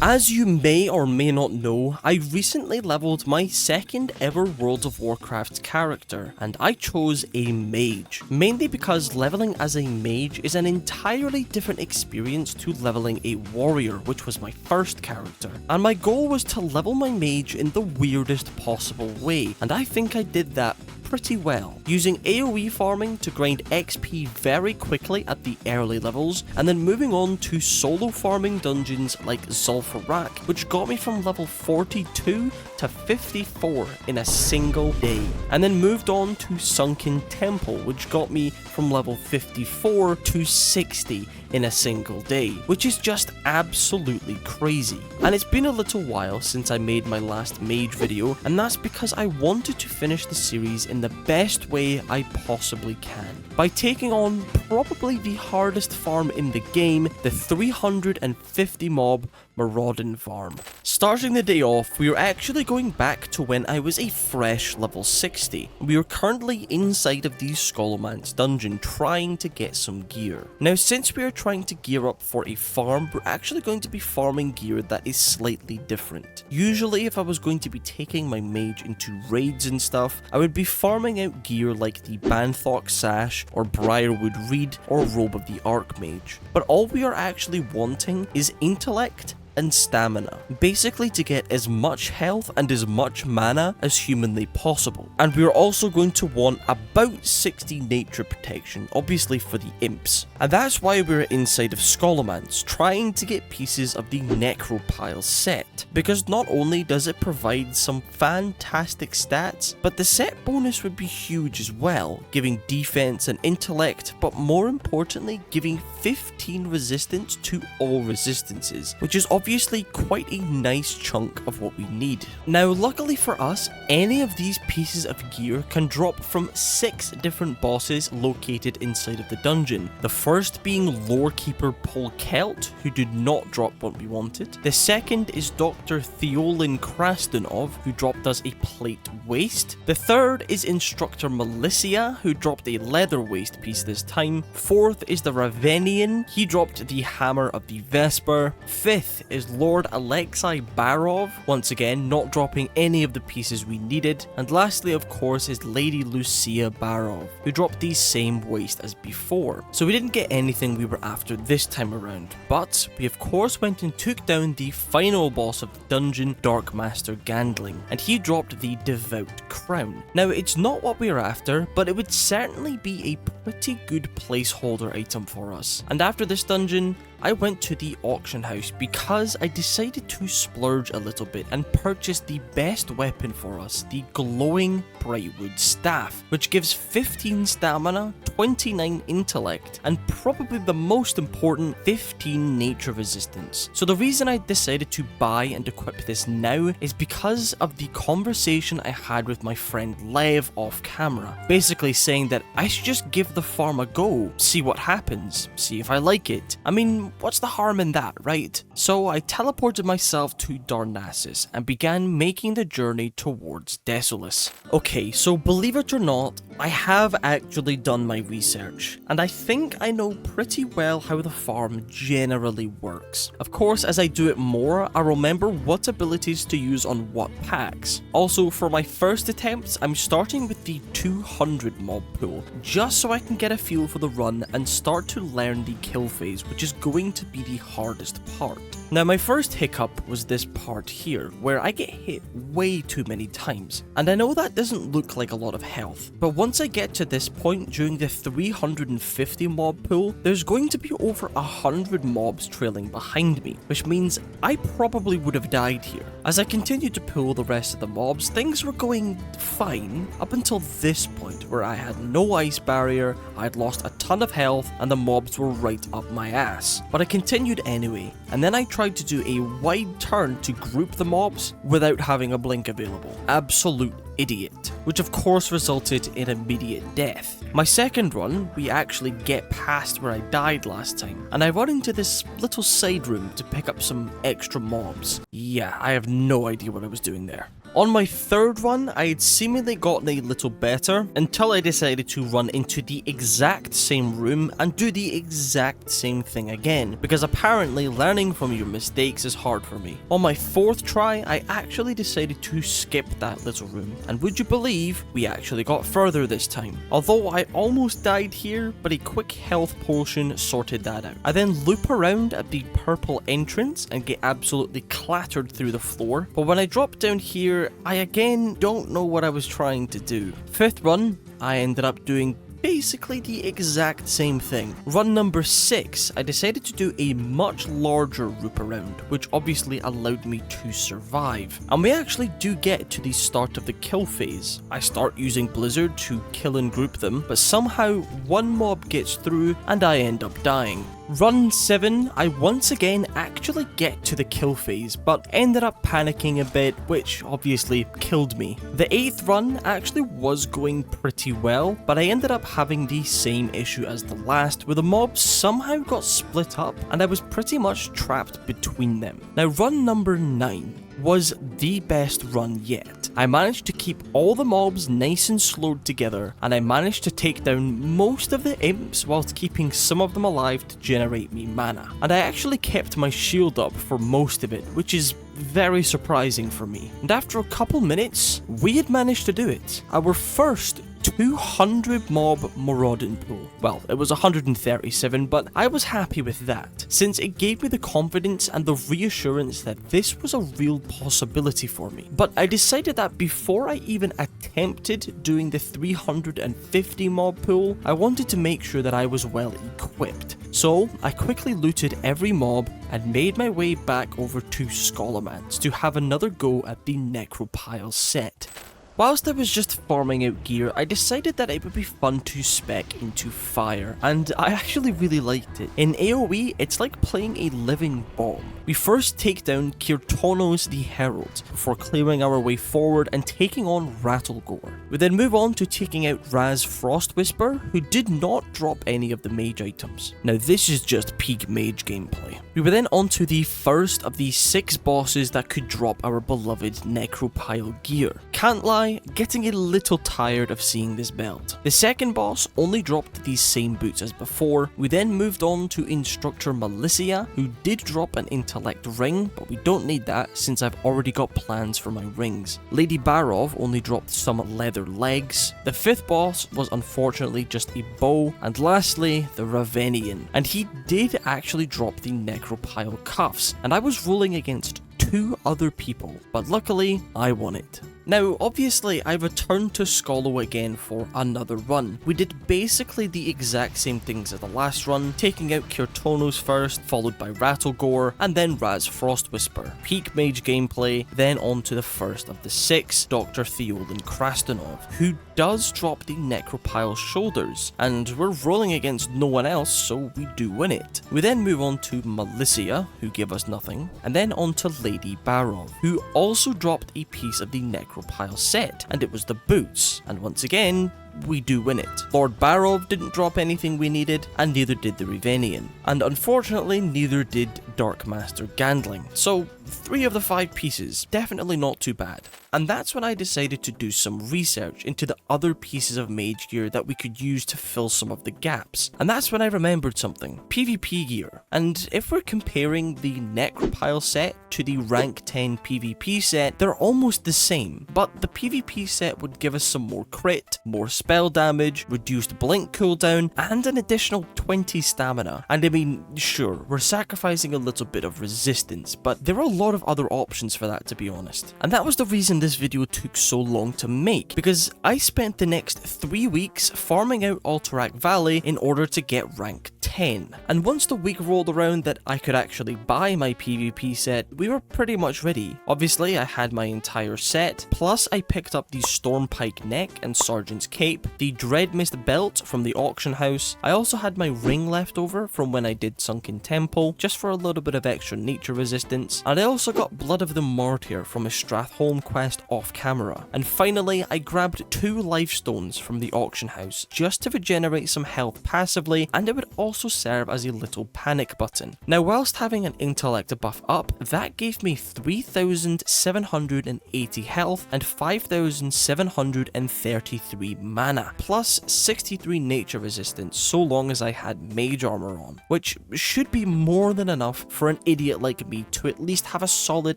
As you may or may not know, I recently leveled my second ever World of Warcraft character, and I chose a mage. Mainly because leveling as a mage is an entirely different experience to leveling a warrior, which was my first character. And my goal was to level my mage in the weirdest possible way, and I think I did that pretty well, using AoE farming to grind XP very quickly at the early levels, and then moving on to solo farming dungeons like Zul'Farrak, which got me from level 42 to 54 in a single day, and then moved on to Sunken Temple, which got me from level 54 to 60 in a single day, which is just absolutely crazy. And it's been a little while since I made my last mage video, and that's because I wanted to finish the series in the best way I possibly can, by taking on probably the hardest farm in the game, the 350 mob Maraudon farm. Starting the day off, we are actually going back to when I was a fresh level 60. We are currently inside of the Scholomance dungeon trying to get some gear. Now, since we are trying to gear up for a farm, we're actually going to be farming gear that is slightly different. Usually, if I was going to be taking my mage into raids and stuff, I would be farming out gear like the Banthok Sash, or Briarwood Reed, or Robe of the Archmage. But all we are actually wanting is intellect and stamina, basically to get as much health and as much mana as humanly possible. And we're also going to want about 60 nature protection, obviously for the imps. And that's why we're inside of Scholomance, trying to get pieces of the Necropile set, because not only does it provide some fantastic stats, but the set bonus would be huge as well, giving defense and intellect, but more importantly, giving 15 resistance to all resistances, which is obviously quite a nice chunk of what we need. Now, luckily for us, any of these pieces of gear can drop from 6 different bosses located inside of the dungeon. The first being Lorekeeper Polkelt, who did not drop what we wanted. The second is Dr. Theolin Krastunov, who dropped us a plate waist. The third is Instructor Milicia, who dropped a leather waist piece this time. Fourth is the Ravenian, he dropped the Hammer of the Vesper. Fifth is Lord Alexei Barov, once again not dropping any of the pieces we needed. And lastly, of course, is Lady Lucia Barov, who dropped the same waist as before. So we didn't get anything we were after this time around, but we of course went and took down the final boss of the dungeon, Dark Master Gandling, and he dropped the Devout Crown. Now, it's not what we are after, but it would certainly be a pretty good placeholder item for us. And after this dungeon, I went to the auction house because I decided to splurge a little bit and purchase the best weapon for us, the glowing Brightwood Staff, which gives 15 stamina, 29 intellect, and probably the most important, 15 nature resistance. So the reason I decided to buy and equip this now is because of the conversation I had with my friend Lev off camera, basically saying that I should just give the farm a go, see what happens, see if I like it. I mean, what's the harm in that, right? So I teleported myself to Darnassus and began making the journey towards Desolus. Okay, so believe it or not, I have actually done my research, and I think I know pretty well how the farm generally works. Of course, as I do it more, I remember what abilities to use on what packs. Also, for my first attempts, I'm starting with the 200 mob pool, just so I can get a feel for the run and start to learn the kill phase, which is going to be the hardest part. Now, my first hiccup was this part here, where I get hit way too many times, and I know that doesn't look like a lot of health, but once I get to this point during the 350 mob pool, there's going to be over 100 mobs trailing behind me, which means I probably would have died here. As I continued to pull the rest of the mobs, things were going fine up until this point, where I had no ice barrier, I'd lost a ton of health, and the mobs were right up my ass. But I continued anyway, and then I tried to do a wide turn to group the mobs without having a blink available. Absolute idiot, which of course resulted in immediate death. My second run, we actually get past where I died last time, and I run into this little side room to pick up some extra mobs. Yeah, I have no idea what I was doing there. On my third run, I had seemingly gotten a little better until I decided to run into the exact same room and do the exact same thing again, because apparently learning from your mistakes is hard for me. On my fourth try, I actually decided to skip that little room, and would you believe we actually got further this time. Although I almost died here, but a quick health potion sorted that out. I then loop around at the purple entrance and get absolutely clattered through the floor, but when I drop down here, I again don't know what I was trying to do. Fifth run, I ended up doing basically the exact same thing. Run number 6, I decided to do a much larger loop around, which obviously allowed me to survive. And we actually do get to the start of the kill phase. I start using Blizzard to kill and group them, but somehow one mob gets through and I end up dying. Run 7, I once again actually get to the kill phase, but ended up panicking a bit, which obviously killed me. The 8th run actually was going pretty well, but I ended up having the same issue as the last, where the mobs somehow got split up, and I was pretty much trapped between them. Now run number 9 was the best run yet. I managed to keep all the mobs nice and slowed together, and I managed to take down most of the imps whilst keeping some of them alive to generate me mana. And I actually kept my shield up for most of it, which is very surprising for me. And after a couple minutes, we had managed to do it. Our first 200 mob Maraudon pool. Well, it was 137, but I was happy with that, since it gave me the confidence and the reassurance that this was a real possibility for me. But I decided that before I even attempted doing the 350 mob pool, I wanted to make sure that I was well equipped. So I quickly looted every mob and made my way back over to Scholarman's to have another go at the Necropile set. Whilst I was just farming out gear, I decided that it would be fun to spec into fire, and I actually really liked it. In AoE, it's like playing a living bomb. We first take down Kirtonos the Herald, before clearing our way forward and taking on Rattlegore. We then move on to taking out Raz Frostwhisper, who did not drop any of the mage items. Now this is just peak mage gameplay. We were then on to the first of the 6 bosses that could drop our beloved Necropile gear. Can't lie, getting a little tired of seeing this belt. The second boss only dropped these same boots as before. We then moved on to Instructor Malicia, who did drop an intellect ring, but we don't need that since I've already got plans for my rings. Lady Barov only dropped some leather legs. The 5th boss was unfortunately just a bow, and lastly, the Ravenian, and he did actually drop the Necropile cuffs, and I was rolling against 2 other people, but luckily I won it. Now, obviously, I returned to Skolo again for another run. We did basically the exact same things as the last run, taking out Kirtonos first, followed by Rattlegore, and then Raz Frostwhisper. Peak mage gameplay, then on to the first of the 6, Dr. Theolan Krastonov, who does drop the Necropile shoulders, and we're rolling against no one else, so we do win it. We then move on to Malicia, who gave us nothing, and then on to Lady Barov, who also dropped a piece of the Necropile set, and it was the boots, and once again, we do win it. Lord Barov didn't drop anything we needed, and neither did the Ravenian. And unfortunately, neither did Dark Master Gandling. So, 3 of the 5 pieces, definitely not too bad. And that's when I decided to do some research into the other pieces of mage gear that we could use to fill some of the gaps. And that's when I remembered something. PvP gear. And if we're comparing the Necropile set to the rank 10 PvP set, they're almost the same. But the PvP set would give us some more crit, more spell damage, reduced blink cooldown, and an additional 20 stamina. And I mean, sure, we're sacrificing a little bit of resistance, but there are a lot of other options for that, to be honest. And that was the reason this video took so long to make, because I spent the next 3 weeks farming out Alterac Valley in order to get rank 10. And once the week rolled around that I could actually buy my PvP set, we were pretty much ready. Obviously, I had my entire set, plus I picked up the Stormpike neck and Sergeant's cape, the Dreadmist belt from the auction house. I also had my ring left over from when I did Sunken Temple, just for a little bit of extra nature resistance, and I also got Blood of the Martyr from a Stratholme quest past off camera. And finally, I grabbed 2 life stones from the auction house just to regenerate some health passively, and it would also serve as a little panic button. Now, whilst having an intellect buff up, that gave me 3,780 health and 5,733 mana, plus 63 nature resistance so long as I had mage armor on, which should be more than enough for an idiot like me to at least have a solid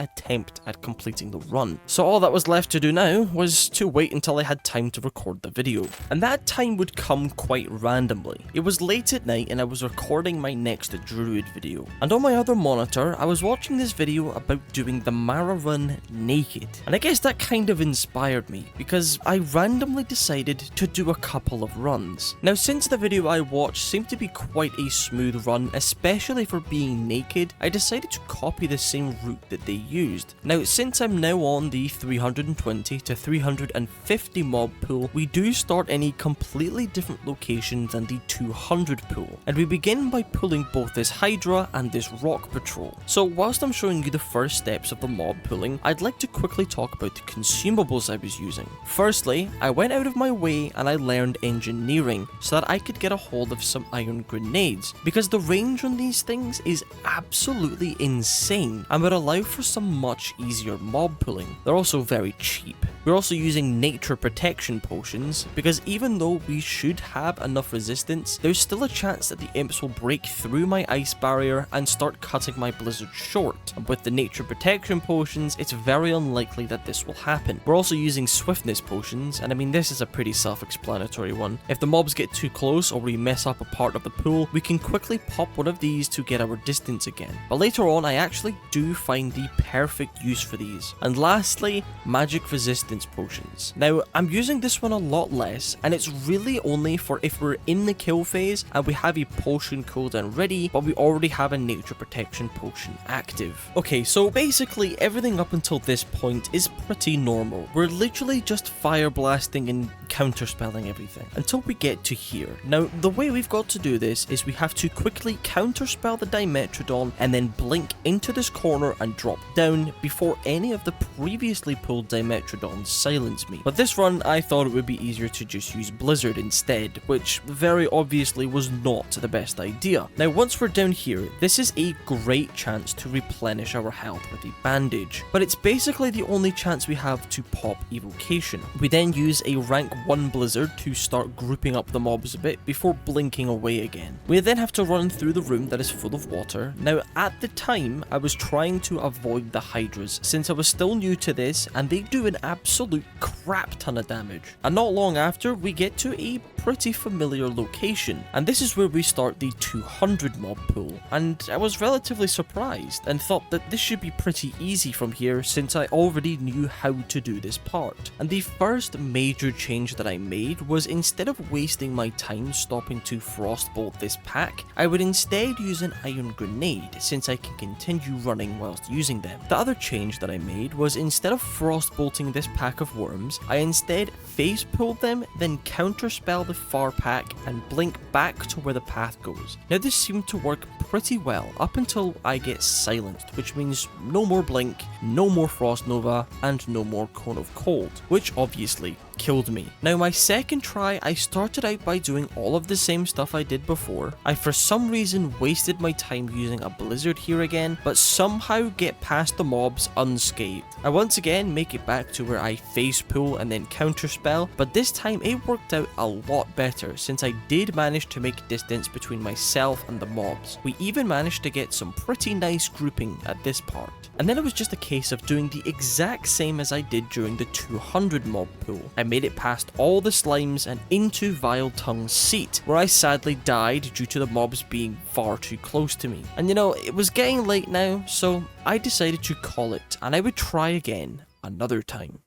attempt at completing the run. So all that was left to do now was to wait until I had time to record the video. And that time would come quite randomly. It was late at night and I was recording my next druid video. And on my other monitor, I was watching this video about doing the Maruden naked. And I guess that kind of inspired me, because I randomly decided to do a couple of runs. Now, since the video I watched seemed to be quite a smooth run, especially for being naked, I decided to copy the same route that they used. Now, since I'm now on the 320 to 350 mob pool, we do start in a completely different location than the 200 pool, and we begin by pulling both this Hydra and this Rock Patrol. So whilst I'm showing you the first steps of the mob pulling, I'd like to quickly talk about the consumables I was using. Firstly, I went out of my way and I learned engineering so that I could get a hold of some iron grenades, because the range on these things is absolutely insane and would allow for some much easier mob pulling. They're also very cheap. We're also using nature protection potions, because even though we should have enough resistance, there's still a chance that the imps will break through my ice barrier and start cutting my blizzard short. And with the nature protection potions, it's very unlikely that this will happen. We're also using swiftness potions, and I mean, this is a pretty self-explanatory one. If the mobs get too close or we mess up a part of the pool, we can quickly pop one of these to get our distance again. But later on, I actually do find the perfect use for these. And lastly, magic resistance potions. Now, I'm using this one a lot less, and it's really only for if we're in the kill phase and we have a potion cooldown ready, but we already have a nature protection potion active. Okay, so basically everything up until this point is pretty normal. We're literally just fire blasting and counterspelling everything until we get to here. Now, the way we've got to do this is we have to quickly counterspell the Dimetrodon and then blink into this corner and drop down before any of the previously pulled Dimetrodons silence me. But this run, I thought it would be easier to just use Blizzard instead, which very obviously was not the best idea. Now, once we're down here, this is a great chance to replenish our health with a bandage, but it's basically the only chance we have to pop evocation. We then use a rank 1 Blizzard to start grouping up the mobs a bit before blinking away again. We then have to run through the room that is full of water. Now, at the time, I was trying to avoid the Hydras since I was still new to this, and they do an absolute crap ton of damage. And not long after, we get to a pretty familiar location, and this is where we start the 200 mob pool. And I was relatively surprised and thought that this should be pretty easy from here since I already knew how to do this part. And the first major change that I made was, instead of wasting my time stopping to frostbolt this pack, I would instead use an iron grenade since I can continue running whilst using them. The other change that I made was, instead of frostbolting this pack of worms, I instead face pulled them, then counterspell the far pack and blink back to where the path goes. Now, this seemed to work pretty well up until I get silenced, which means no more blink, no more frost nova, and no more cone of cold, which obviously killed me. Now, my second try, I started out by doing all of the same stuff I did before. I for some reason wasted my time using a blizzard here again, but somehow get past the mobs unscathed. I once again make it back to where I face pull and then counterspell, but this time it worked out a lot better since I did manage to make distance between myself and the mobs. We even managed to get some pretty nice grouping at this part. And then it was just a case of doing the exact same as I did during the 200 mob pool. I made it past all the slimes and into Vile Tongue's seat, where I sadly died due to the mobs being far too close to me. And you know, it was getting late now, so I decided to call it, and I would try again another time.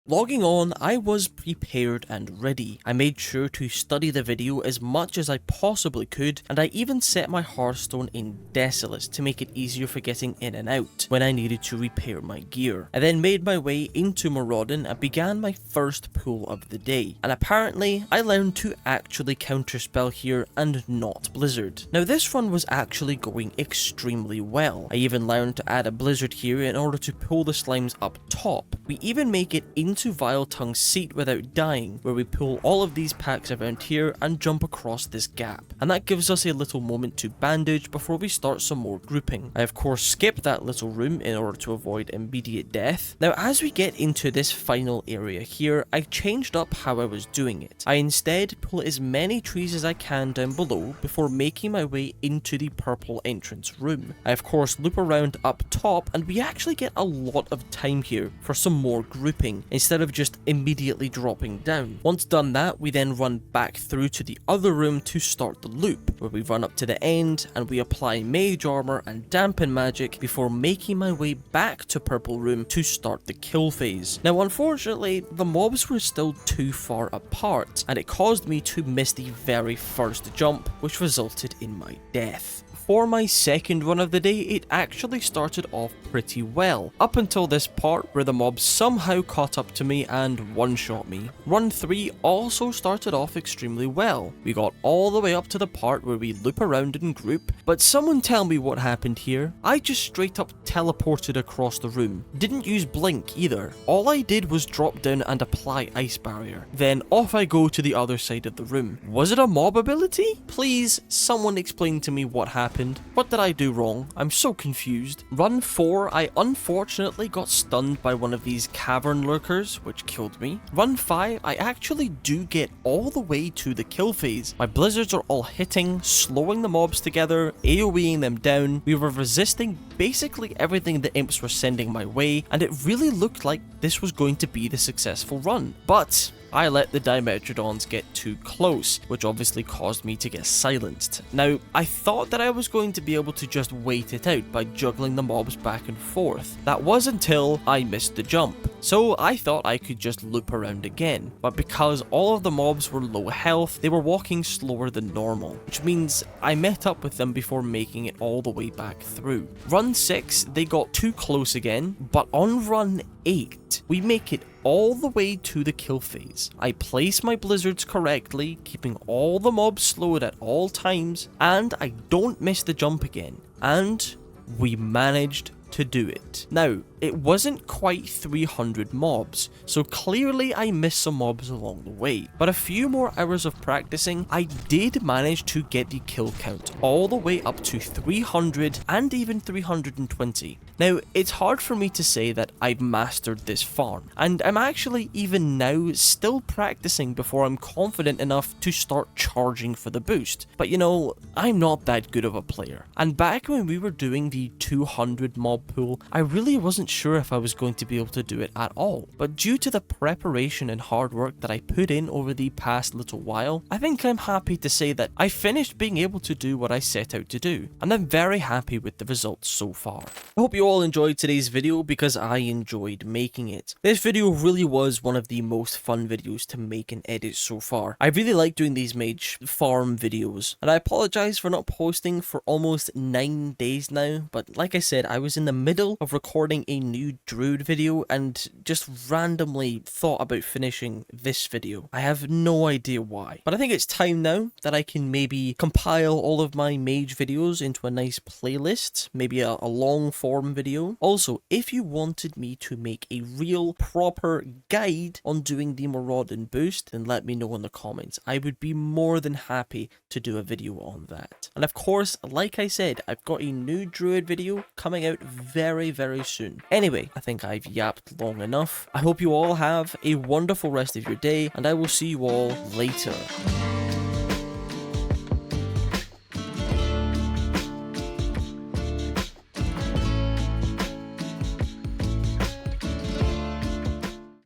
Logging on, I was prepared and ready. I made sure to study the video as much as I possibly could, and I even set my Hearthstone in Desolate to make it easier for getting in and out when I needed to repair my gear. I then made my way into Maraudon and began my first pull of the day, and apparently I learned to actually counterspell here and not Blizzard. Now this run was actually going extremely well. I even learned to add a Blizzard here in order to pull the slimes up top. We even make it into Vile Tongue's seat without dying, where we pull all of these packs around here and jump across this gap. And that gives us a little moment to bandage before we start some more grouping. I of course skipped that little room in order to avoid immediate death. Now as we get into this final area here, I changed up how I was doing it. I instead pull as many trees as I can down below before making my way into the purple entrance room. I of course loop around up top, and we actually get a lot of time here for some more grouping instead of just immediately dropping down. Once done that, we then run back through to the other room to start the loop, where we run up to the end and we apply mage armor and dampen magic before making my way back to purple room to start the kill phase. Now unfortunately, the mobs were still too far apart, and it caused me to miss the very first jump, which resulted in my death. For my second run of the day, it actually started off pretty well, up until this part where the mobs somehow caught up to me and one-shot me. Run 3 also started off extremely well. We got all the way up to the part where we loop around in group, but someone tell me what happened here. I just straight up teleported across the room. Didn't use blink either. All I did was drop down and apply ice barrier. Then off I go to the other side of the room. Was it a mob ability? Please, someone explain to me what happened. What did I do wrong? I'm so confused. Run 4, I unfortunately got stunned by one of these cavern lurkers, which killed me. Run 5, I actually do get all the way to the kill phase. My blizzards are all hitting, slowing the mobs together, AoEing them down. We were resisting basically everything the imps were sending my way, and it really looked like this was going to be the successful run. But I let the Dimetrodons get too close, which obviously caused me to get silenced. Now, I thought that I was going to be able to just wait it out by juggling the mobs back and forth. That was until I missed the jump. So I thought I could just loop around again, but because all of the mobs were low health, they were walking slower than normal, which means I met up with them before making it all the way back through. Run 6, they got too close again, but on run 8, we make it all the way to the kill phase. I place my blizzards correctly, keeping all the mobs slowed at all times, and I don't miss the jump again. And we managed to do it. Now, it wasn't quite 300 mobs, so clearly I missed some mobs along the way, but a few more hours of practicing, I did manage to get the kill count all the way up to 300 and even 320. Now, it's hard for me to say that I've mastered this farm, and I'm actually even now still practicing before I'm confident enough to start charging for the boost. But you know, I'm not that good of a player, and back when we were doing the 200 mob pool, I really wasn't sure if I was going to be able to do it at all. But due to the preparation and hard work that I put in over the past little while, I think I'm happy to say that I finished being able to do what I set out to do, and I'm very happy with the results so far. I hope you all enjoyed today's video because I enjoyed making it. This video really was one of the most fun videos to make and edit so far. I really like doing these mage farm videos, and I apologize for not posting for almost 9 days now, but like I said, I was in the middle of recording a new druid video and just randomly thought about finishing this video. I have no idea why, but I think it's time now that I can maybe compile all of my mage videos into a nice playlist, maybe a long form video. Also, if you wanted me to make a real proper guide on doing the Maraudon boost, then let me know in the comments. I would be more than happy to do a video on that. And of course, like I said, I've got a new druid video coming out very soon. Anyway, I think I've yapped long enough. I hope you all have a wonderful rest of your day, and I will see you all later.